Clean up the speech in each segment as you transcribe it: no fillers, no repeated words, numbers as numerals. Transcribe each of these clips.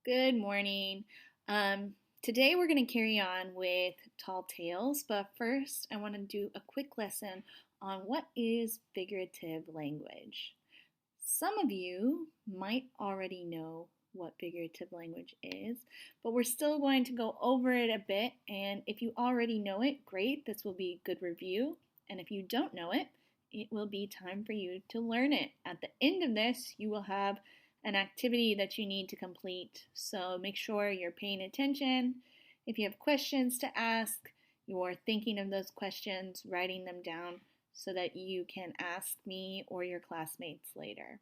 Good morning. Um, Today we're going to carry on with tall tales, but first I want to do a quick lesson on what is figurative language. Some of you might already know what figurative language is, but we're still going to go over it a bit, and if you already know it, great, this will be a good review, and if you don't know it, it will be time for you to learn it. At the end of this, you will have an activity that you need to complete, so make sure you're paying attention. If you have questions to ask, you're thinking of those questions, writing them down so that you can ask me or your classmates later.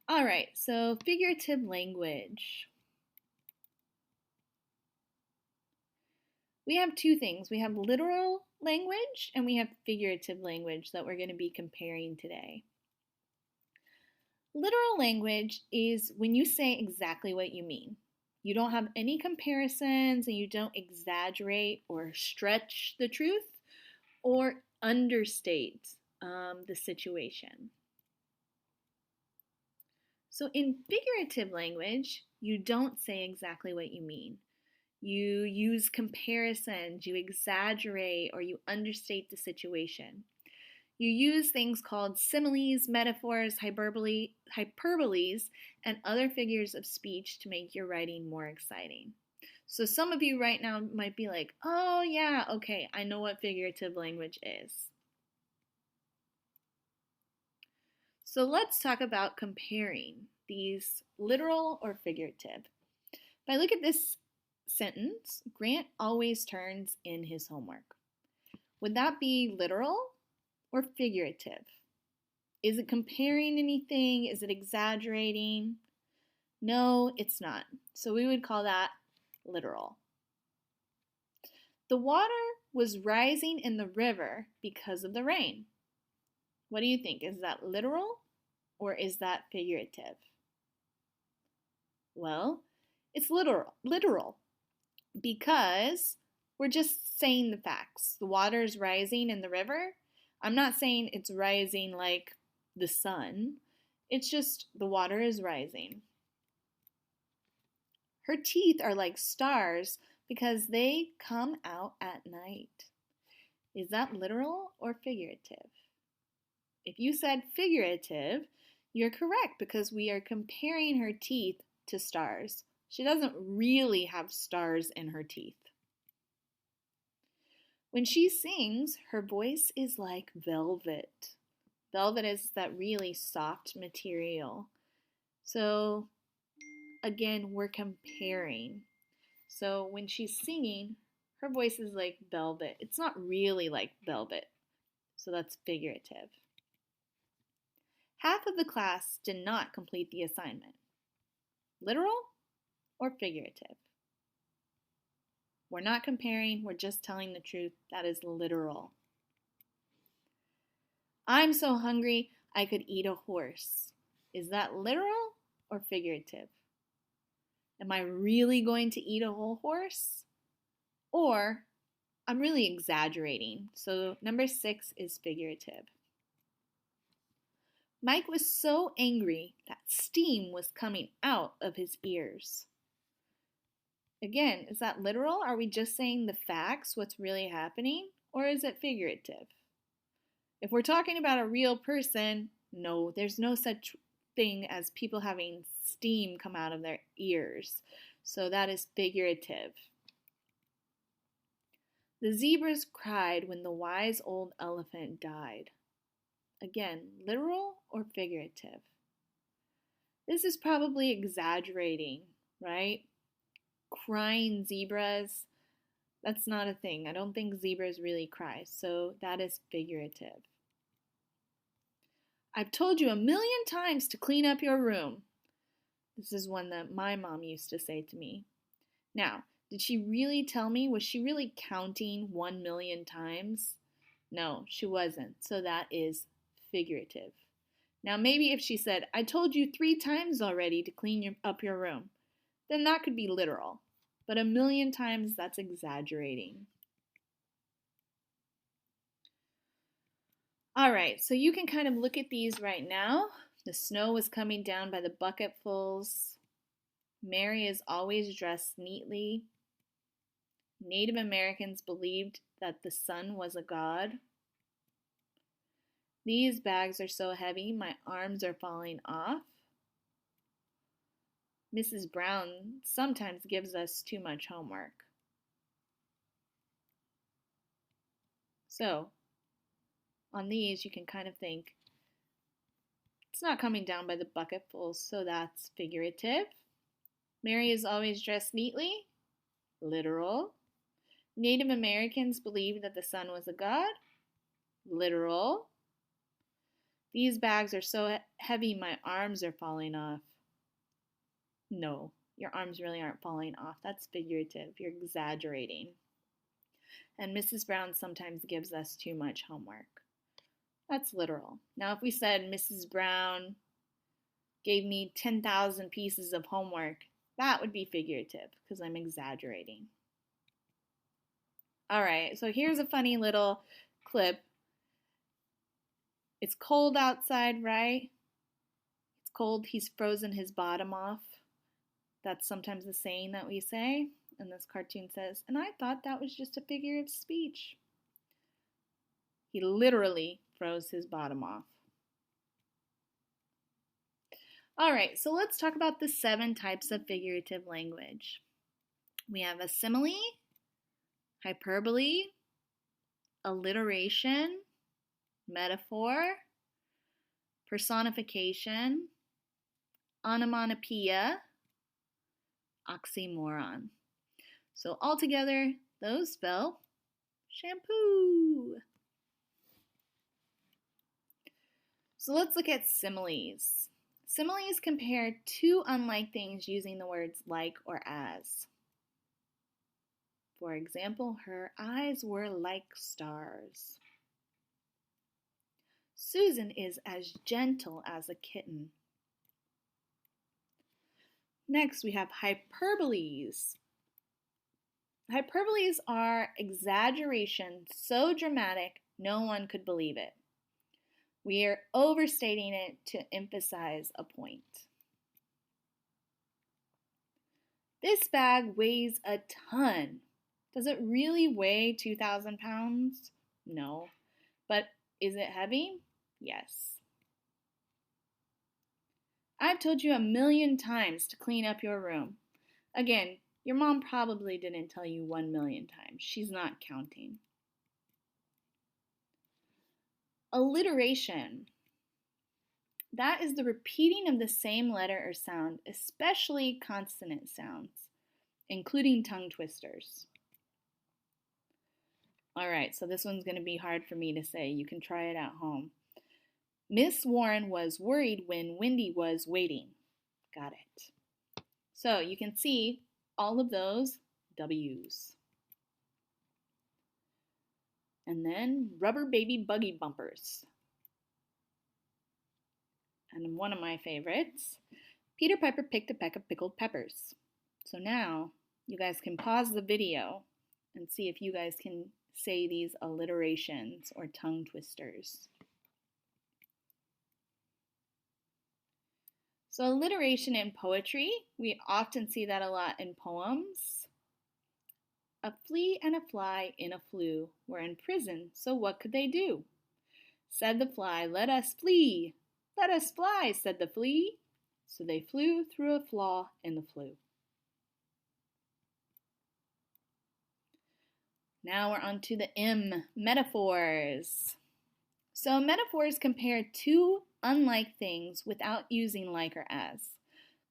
All right, so figurative language. We have two things. We have literal language and we have figurative language that we're going to be comparing today. Literal language is when you say exactly what you mean. You don't have any comparisons and you don't exaggerate or stretch the truth or understate the situation. So in figurative language, you don't say exactly what you mean. You use comparisons, you exaggerate, or you understate the situation. You use things called similes, metaphors, hyperboles, and other figures of speech to make your writing more exciting. So some of you right now might be like, oh yeah, okay, I know what figurative language is. So let's talk about comparing these literal or figurative. If I look at this sentence, Grant always turns in his homework. Would that be literal or figurative? Is it comparing anything? Is it exaggerating? No, it's not. So we would call that literal. The water was rising in the river because of the rain. What do you think? Is that literal or is that figurative? Well, it's literal because we're just saying the facts. The water is rising in the river. I'm not saying it's rising like the sun. It's just the water is rising. Her teeth are like stars because they come out at night. Is that literal or figurative? If you said figurative, you're correct because we are comparing her teeth to stars. She doesn't really have stars in her teeth. When she sings, her voice is like velvet. Velvet is that really soft material. So again, we're comparing. So when she's singing, her voice is like velvet. It's not really like velvet. So that's figurative. Half of the class did not complete the assignment. Literal or figurative? We're not comparing, we're just telling the truth. That is literal. I'm so hungry, I could eat a horse. Is that literal or figurative? Am I really going to eat a whole horse? Or I'm really exaggerating. So number 6 is figurative. Mike was so angry that steam was coming out of his ears. Again, is that literal? Are we just saying the facts, what's really happening? Or is it figurative? If we're talking about a real person, no, there's no such thing as people having steam come out of their ears. So that is figurative. The zebras cried when the wise old elephant died. Again, literal or figurative? This is probably exaggerating, right? Crying zebras, that's not a thing. I don't think zebras really cry, so that is figurative. I've told you 1,000,000 times to clean up your room. This is one that my mom used to say to me. Now, did she really tell me? Was she really counting 1,000,000 times? No, she wasn't. So that is figurative. Now, maybe if she said, I told you 3 times already to clean up your room, then that could be literal. But 1,000,000 times, that's exaggerating. All right, so you can kind of look at these right now. The snow was coming down by the bucketfuls. Mary is always dressed neatly. Native Americans believed that the sun was a god. These bags are so heavy, my arms are falling off. Mrs. Brown sometimes gives us too much homework. So, on these, you can kind of think, it's not coming down by the bucketfuls, so that's figurative. Mary is always dressed neatly, literal. Native Americans believed that the sun was a god, literal. These bags are so heavy my arms are falling off. No, your arms really aren't falling off. That's figurative. You're exaggerating. And Mrs. Brown sometimes gives us too much homework. That's literal. Now, if we said Mrs. Brown gave me 10,000 pieces of homework, that would be figurative because I'm exaggerating. All right, so here's a funny little clip. It's cold outside, right? It's cold, he's frozen his bottom off. That's sometimes the saying that we say. And this cartoon says, and I thought that was just a figure of speech. He literally froze his bottom off. All right, so let's talk about the 7 types of figurative language. We have a simile, hyperbole, alliteration, metaphor, personification, onomatopoeia, oxymoron. So altogether, those spell shampoo. So let's look at similes. Similes compare 2 unlike things using the words like or as. For example, her eyes were like stars. Susan is as gentle as a kitten. Next, we have hyperboles. Hyperboles are exaggerations so dramatic no one could believe it. We are overstating it to emphasize a point. This bag weighs a ton. Does it really weigh 2,000 pounds? No. But is it heavy? Yes. I've told you 1,000,000 times to clean up your room. Again, your mom probably didn't tell you 1,000,000 times. She's not counting. Alliteration. That is the repeating of the same letter or sound, especially consonant sounds, including tongue twisters. All right, so this one's going to be hard for me to say. You can try it at home. Miss Warren was worried when Wendy was waiting. Got it. So you can see all of those W's. And then rubber baby buggy bumpers. And one of my favorites, Peter Piper picked a peck of pickled peppers. So now you guys can pause the video and see if you guys can say these alliterations or tongue twisters. So alliteration in poetry, we often see that a lot in poems. A flea and a fly in a flue were in prison, so what could they do? Said the fly, let us flee. Let us fly, said the flea. So they flew through a flaw in the flue. Now we're on to the M, metaphors. So metaphors compare 2 unlike things without using like or as,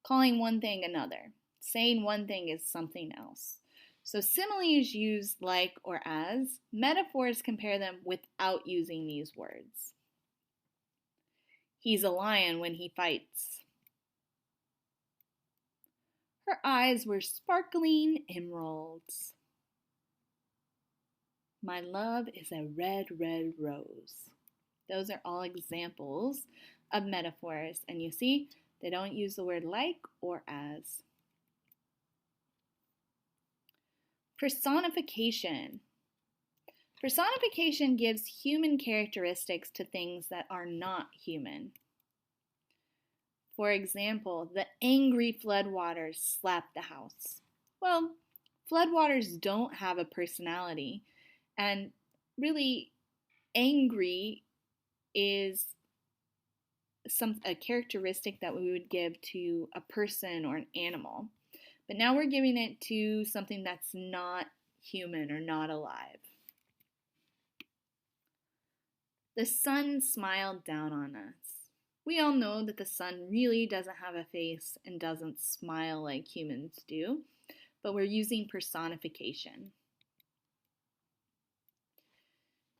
calling one thing another, saying one thing is something else. So similes use like or as, metaphors compare them without using these words. He's a lion when he fights. Her eyes were sparkling emeralds. My love is a red, red rose. Those are all examples of metaphors. And you see, they don't use the word like or as. Personification. Personification gives human characteristics to things that are not human. For example, the angry floodwaters slapped the house. Well, floodwaters don't have a personality, and really, angry is a characteristic that we would give to a person or an animal. But now we're giving it to something that's not human or not alive. The sun smiled down on us. We all know that the sun really doesn't have a face and doesn't smile like humans do, but we're using personification.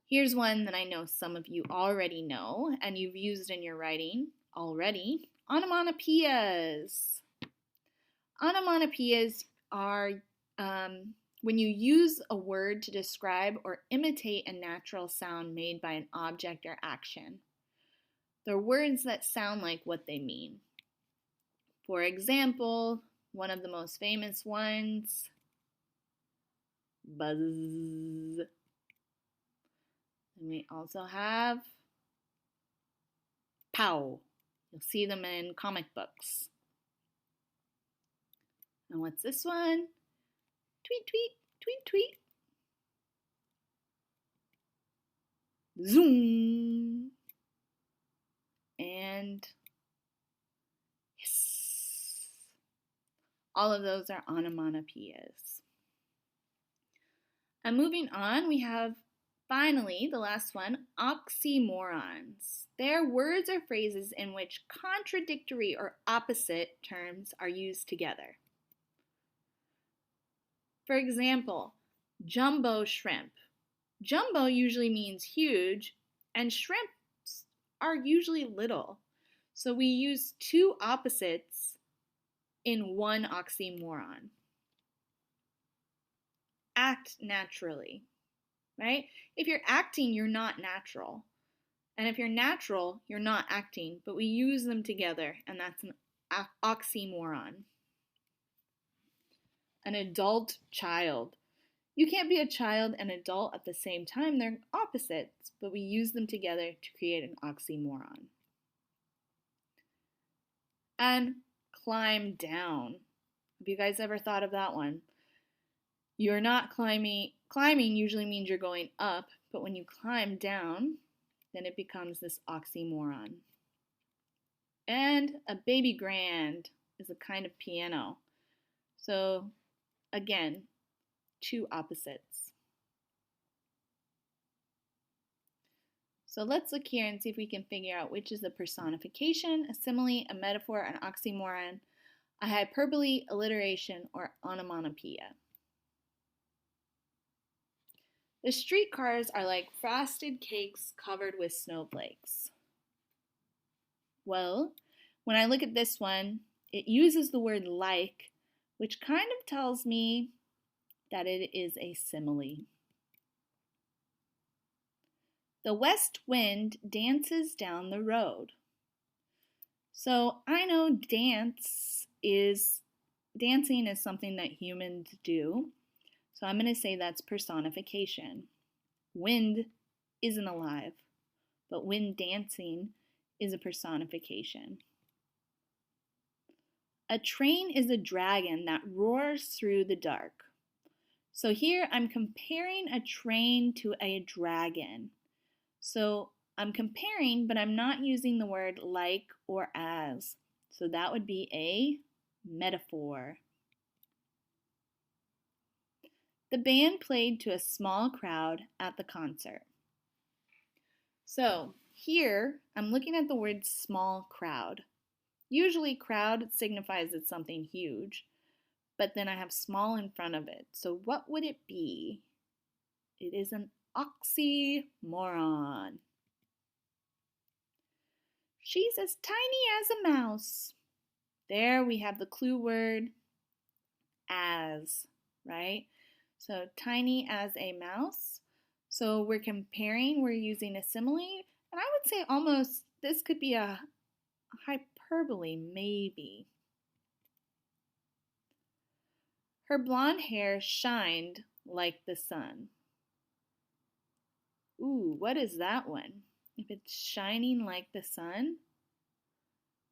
Here's one that I know some of you already know and you've used in your writing already. Onomatopoeias. Onomatopoeias are when you use a word to describe or imitate a natural sound made by an object or action. They're words that sound like what they mean. For example, one of the most famous ones, buzz. And we also have pow. You'll see them in comic books. And what's this one? Tweet, tweet, tweet, tweet. Zoom. And yes. All of those are onomatopoeias. And moving on, we have finally the last one, oxymorons. They are words or phrases in which contradictory or opposite terms are used together. For example, jumbo shrimp. Jumbo usually means huge, and shrimps are usually little. So we use two opposites in one oxymoron. Act naturally, right? If you're acting, you're not natural. And if you're natural, you're not acting, but we use them together, and that's an oxymoron. An adult child. You can't be a child and adult at the same time. They're opposites, but we use them together to create an oxymoron. And climb down. Have you guys ever thought of that one? You're not climbing. Climbing usually means you're going up, but when you climb down, then it becomes this oxymoron. And a baby grand is a kind of piano. So again, two opposites. So let's look here and see if we can figure out which is a personification, a simile, a metaphor, an oxymoron, a hyperbole, alliteration, or onomatopoeia. The streetcars are like frosted cakes covered with snowflakes. Well, when I look at this one, it uses the word like, which kind of tells me that it is a simile. The west wind dances down the road. So I know dancing is something that humans do. So I'm going to say that's personification. Wind isn't alive, but wind dancing is a personification. A train is a dragon that roars through the dark. So here I'm comparing a train to a dragon. So I'm comparing, but I'm not using the word like or as. So that would be a metaphor. The band played to a small crowd at the concert. So here I'm looking at the word small crowd. Usually crowd signifies it's something huge, but then I have small in front of it. So what would it be? It is an oxymoron. She's as tiny as a mouse. There we have the clue word as, right? So tiny as a mouse. So we're comparing, we're using a simile, and I would say almost this could be a hyperbole, maybe. Her blonde hair shined like the sun. Ooh, what is that one? If it's shining like the sun,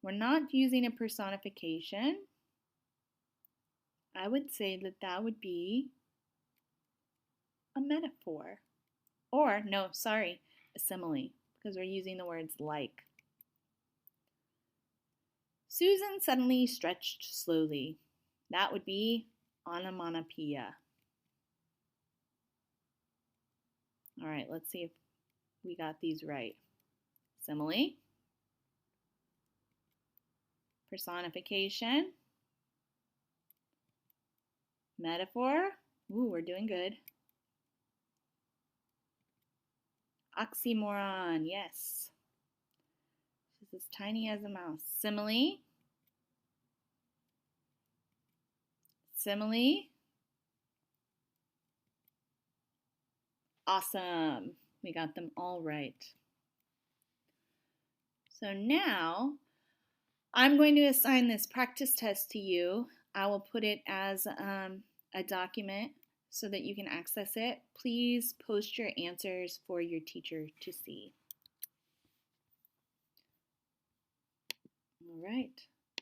We're not using a personification. I would say that that would be a metaphor. Or, no, sorry, a simile, because we're using the words like. Susan suddenly stretched slowly. That would be onomatopoeia. All right, let's see if we got these right. Simile, personification, metaphor. Ooh, we're doing good. Oxymoron, yes. This is tiny as a mouse. Simile, simile. Awesome. We got them all right. So now I'm going to assign this practice test to you. I will put it as a document so that you can access it. Please post your answers for your teacher to see. All right.